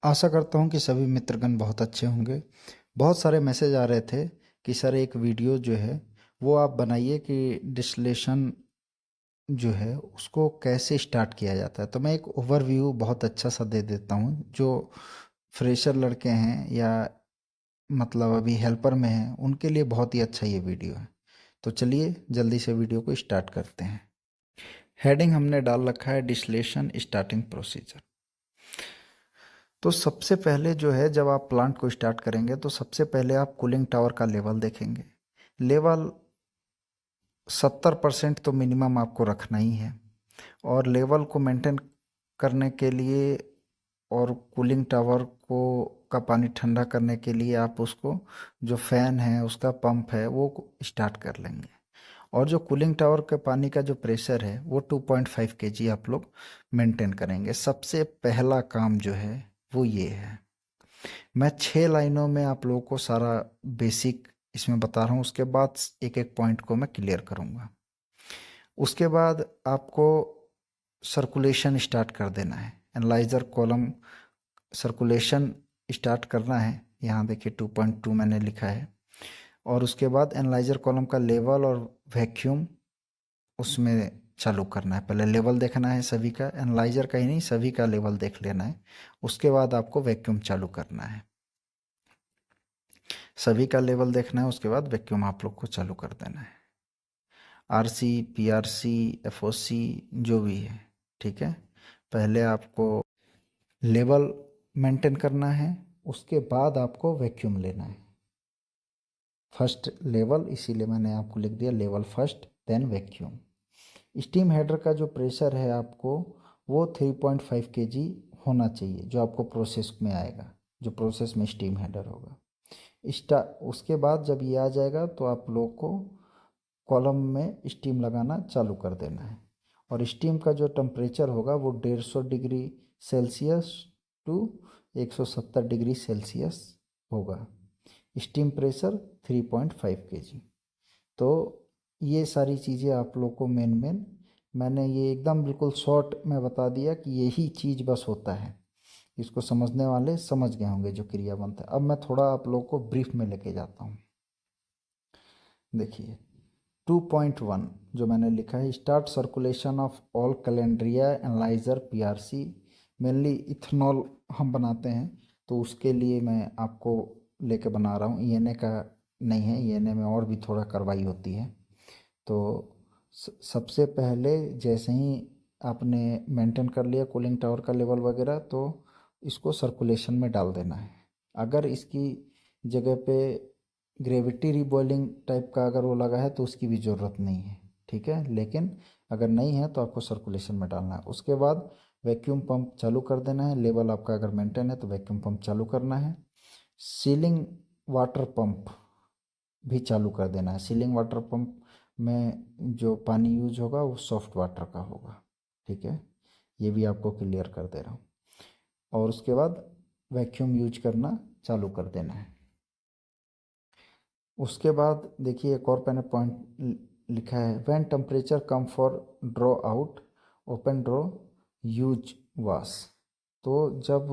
आशा करता हूँ कि सभी मित्रगण बहुत अच्छे होंगे। बहुत सारे मैसेज आ रहे थे कि सर एक वीडियो जो है वो आप बनाइए कि डिस्टिलेशन जो है उसको कैसे स्टार्ट किया जाता है। तो मैं एक ओवरव्यू बहुत अच्छा सा दे देता हूँ। जो फ्रेशर लड़के हैं या मतलब अभी हेल्पर में हैं उनके लिए बहुत ही अच्छा ये वीडियो है। तो चलिए जल्दी से वीडियो को स्टार्ट करते हैं। हेडिंग हमने डाल रखा है डिस्टिलेशन स्टार्टिंग प्रोसीजर। तो सबसे पहले जो है जब आप प्लांट को स्टार्ट करेंगे तो सबसे पहले आप कूलिंग टावर का लेवल देखेंगे। लेवल 70% तो मिनिमम आपको रखना ही है। और लेवल को मेंटेन करने के लिए और कूलिंग टावर को का पानी ठंडा करने के लिए आप उसको जो फ़ैन है उसका पंप है वो स्टार्ट कर लेंगे। और जो कूलिंग टावर के पानी का जो प्रेशर है वो 2.5 kg आप लोग मेंटेन करेंगे। सबसे पहला काम जो है वो ये है। मैं 6 लाइनों में आप लोगों को सारा बेसिक इसमें बता रहा हूँ, उसके बाद एक एक पॉइंट को मैं क्लियर करूँगा। उसके बाद आपको सर्कुलेशन स्टार्ट कर देना है। एनालाइजर कॉलम सर्कुलेशन स्टार्ट करना है। यहाँ देखिए 2.2 मैंने लिखा है। और उसके बाद एनालाइजर कॉलम का लेवल और वैक्यूम उसमें चालू करना है। पहले लेवल देखना है सभी का, एनालाइजर का ही नहीं सभी का लेवल देख लेना है। उसके बाद आपको वैक्यूम चालू करना है। सभी का लेवल देखना है, उसके बाद वैक्यूम आप लोग को चालू कर देना है। आरसी, पीआरसी, एफओसी जो भी है, ठीक है। पहले आपको लेवल मेंटेन करना है, उसके बाद आपको वैक्यूम लेना है। फर्स्ट लेवल, इसीलिए मैंने आपको लिख दिया level first then vacuum. Steam header का जो प्रेशर है आपको वो 3.5 kg होना चाहिए, जो आपको प्रोसेस में आएगा, जो प्रोसेस में स्टीम हेडर होगा। उसके बाद जब ये आ जाएगा तो आप लोग को कॉलम में स्टीम लगाना चालू कर देना है। और स्टीम का जो टेम्परेचर होगा वो 150 degree Celsius to 170 degree Celsius होगा। Steam pressure 3.5 kg। तो ये सारी चीज़ें आप लोग को मेन मैंने ये एकदम बिल्कुल शॉर्ट में बता दिया कि यही चीज़ बस होता है। इसको समझने वाले समझ गए होंगे जो क्रिया बनता है। अब मैं थोड़ा आप लोग को ब्रीफ में लेके जाता हूँ। देखिए 2.1 जो मैंने लिखा है, start circulation of all calandria analyser PRC. Mainly ethanol हम बनाते हैं तो उसके लिए मैं आपको लेके बना रहा हूँ। ईएनए का नहीं है, ईएनए में और भी थोड़ा कार्रवाई होती है। तो सबसे पहले जैसे ही आपने मेंटेन कर लिया कूलिंग टावर का लेवल वगैरह, तो इसको सर्कुलेशन में डाल देना है। अगर इसकी जगह पे ग्रेविटी रिबॉइलिंग टाइप का अगर वो लगा है तो उसकी भी ज़रूरत नहीं है, ठीक है। लेकिन अगर नहीं है तो आपको सर्कुलेशन में डालना है। उसके बाद वैक्यूम पंप चालू कर देना है। लेवल आपका अगर मेंटेन है तो वैक्यूम पंप चालू करना है। सीलिंग वाटर पंप भी चालू कर देना है। सीलिंग वाटर पंप में जो पानी यूज होगा वो सॉफ्ट वाटर का होगा, ठीक है। ये भी आपको क्लियर कर दे रहा हूँ। और उसके बाद वैक्यूम यूज करना चालू कर देना है। उसके बाद देखिए एक और मैंने पॉइंट लिखा है, when temperature come for draw out open draw use wash. तो जब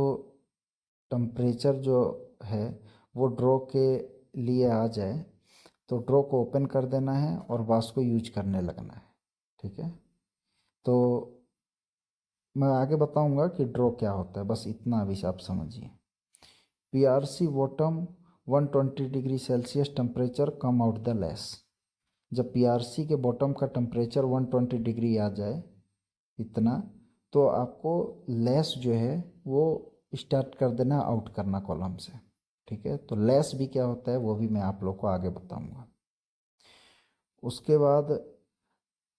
टेम्परेचर जो है वो ड्रॉ के लिए आ जाए तो ड्रॉ को ओपन कर देना है और वाश को यूज करने लगना है, ठीक है। तो मैं आगे बताऊंगा कि ड्रॉ क्या होता है, बस इतना अभी आप समझिए। PRC bottom 120 degree Celsius temperature come out the less. जब पीआरसी के बॉटम का टेम्परेचर 120 डिग्री आ जाए इतना, तो आपको लेस जो है वो स्टार्ट कर देना, आउट करना कॉलम से, ठीक है। तो लेस भी क्या होता है वो भी मैं आप लोग को आगे बताऊंगा। उसके बाद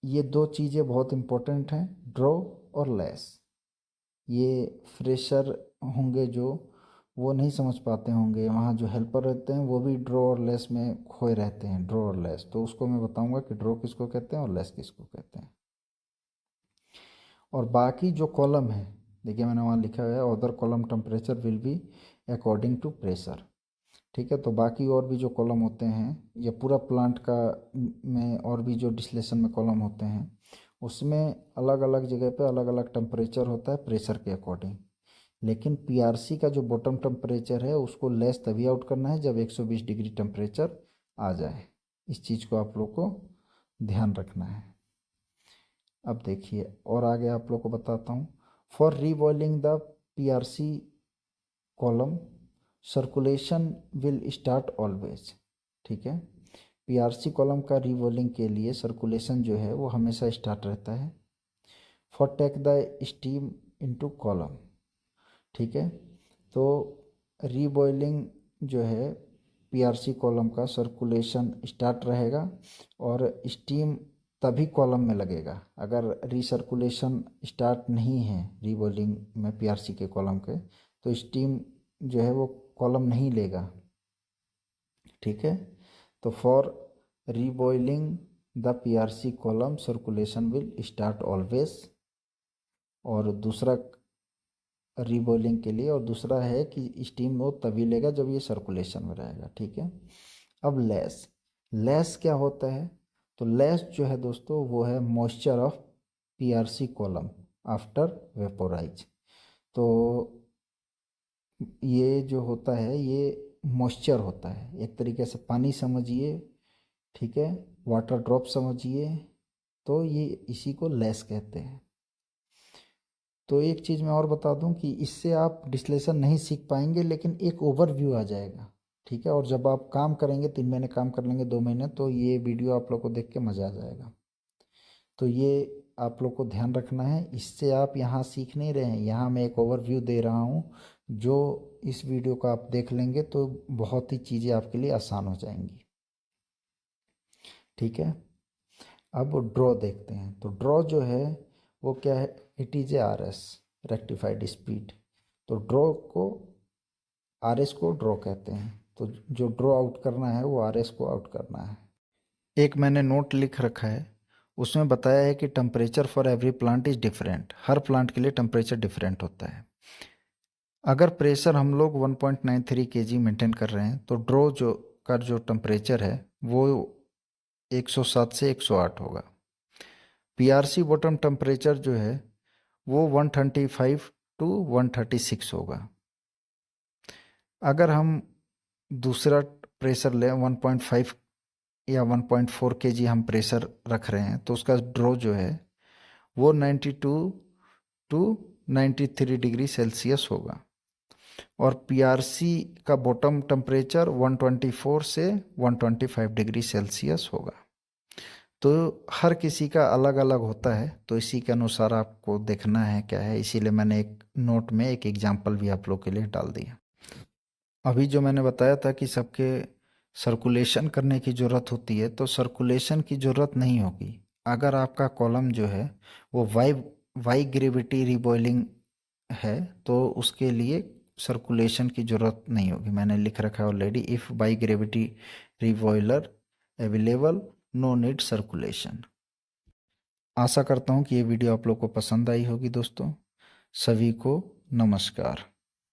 ये दो चीज़ें बहुत इम्पोर्टेंट हैं, ड्रॉ और लेस। ये फ्रेशर होंगे जो वो नहीं समझ पाते होंगे, वहाँ जो हेल्पर रहते हैं वो भी ड्रॉ और लेस में खोए रहते हैं। ड्रॉ और लेस तो उसको मैं बताऊंगा कि ड्रॉ किसको कहते हैं और लेस किसको कहते हैं। और बाकी जो कॉलम है, देखिए मैंने वहाँ लिखा हुआ है other column temperature will be according to pressure, ठीक है। तो बाकी और भी जो कॉलम होते हैं या पूरा प्लांट का में और भी जो डिस्टिलेशन में कॉलम होते हैं उसमें अलग अलग जगह पे अलग अलग टेम्परेचर होता है प्रेशर के अकॉर्डिंग। लेकिन पीआरसी का जो बॉटम टेम्परेचर है उसको लेस तभी आउट करना है जब 120 डिग्री टेम्परेचर आ जाए। इस चीज़ को आप लोग को ध्यान रखना है। अब देखिए और आगे आप लोग को बताता हूँ। For reboiling the PRC column circulation will start always. ठीक है, पीआरसी कॉलम का रीबॉइलिंग के लिए सर्कुलेशन जो है वो हमेशा स्टार्ट रहता है। For take the steam into column. ठीक है, तो रीबॉइलिंग जो है पीआरसी कॉलम का सर्कुलेशन स्टार्ट रहेगा और स्टीम तभी कॉलम में लगेगा। अगर रीसर्कुलेशन स्टार्ट नहीं है रीबॉइलिंग में पीआरसी के कॉलम के, तो स्टीम जो है वो कॉलम नहीं लेगा। ठीक है, तो for reboiling the PRC column circulation will start always, और दूसरा रीबॉइलिंग के लिए, और दूसरा है कि स्टीम वो तभी लेगा जब ये सर्कुलेशन में रहेगा। ठीक है, अब लेस, लेस क्या होता है? तो लेस जो है दोस्तों वो है moisture of PRC column after vaporise. तो ये जो होता है ये मॉइस्चर होता है, एक तरीके से पानी समझिए। ठीक है, वाटर ड्रॉप समझिए, तो ये इसी को लेस कहते हैं। तो एक चीज़ मैं और बता दूं कि इससे आप डिस्टिलेशन नहीं सीख पाएंगे, लेकिन एक ओवरव्यू आ जाएगा। ठीक है, और जब आप काम करेंगे 3 महीने काम कर लेंगे 2 महीने, तो ये वीडियो आप लोग को देख के मज़ा आ जाएगा। तो ये आप लोग को ध्यान रखना है, इससे आप यहाँ सीख नहीं रहे हैं, यहाँ मैं एक ओवरव्यू दे रहा हूँ। जो इस वीडियो को आप देख लेंगे तो बहुत ही चीज़ें आपके लिए आसान हो जाएंगी। ठीक है, अब ड्रॉ देखते हैं। तो ड्रॉ जो है वो क्या है? It is A R S, rectified speed. तो ड्रॉ को, आर एस को ड्रॉ कहते हैं। तो जो ड्रॉ आउट करना है वो आर एस को आउट करना है। एक मैंने नोट लिख रखा है, उसमें बताया है कि temperature for every plant is different. Her plant के लिए टेम्परेचर डिफरेंट होता है। अगर प्रेशर हम लोग 1.93 kg मेंटेन कर रहे हैं, तो ड्रॉ जो टेम्परेचर है वो 107 से 108 होगा। पीआरसी बॉटम टेम्परेचर जो है वो 135 टू 136 होगा। अगर हम दूसरा प्रेशर लें 1.5 या 1.4 kg हम प्रेशर रख रहे हैं, तो उसका ड्रॉ जो है वो 92 टू 93 डिग्री सेल्सियस होगा। और पीआरसी का बॉटम टेम्परेचर 124 से 125 डिग्री सेल्सियस होगा। तो हर किसी का अलग अलग होता है, तो इसी के अनुसार आपको देखना है क्या है। इसीलिए मैंने एक नोट में एक एग्जांपल भी आप लोग के लिए डाल दिया। अभी जो मैंने बताया था कि सबके सर्कुलेशन करने की ज़रूरत होती है, तो सर्कुलेशन की ज़रूरत नहीं होगी अगर आपका कॉलम जो है वो वाई ग्रेविटी रिबॉइलिंग है, तो उसके लिए सर्कुलेशन की ज़रूरत नहीं होगी। मैंने लिख रखा है already, if by gravity reboiler available, no need circulation. आशा करता हूँ कि ये वीडियो आप लोग को पसंद आई होगी दोस्तों। सभी को नमस्कार।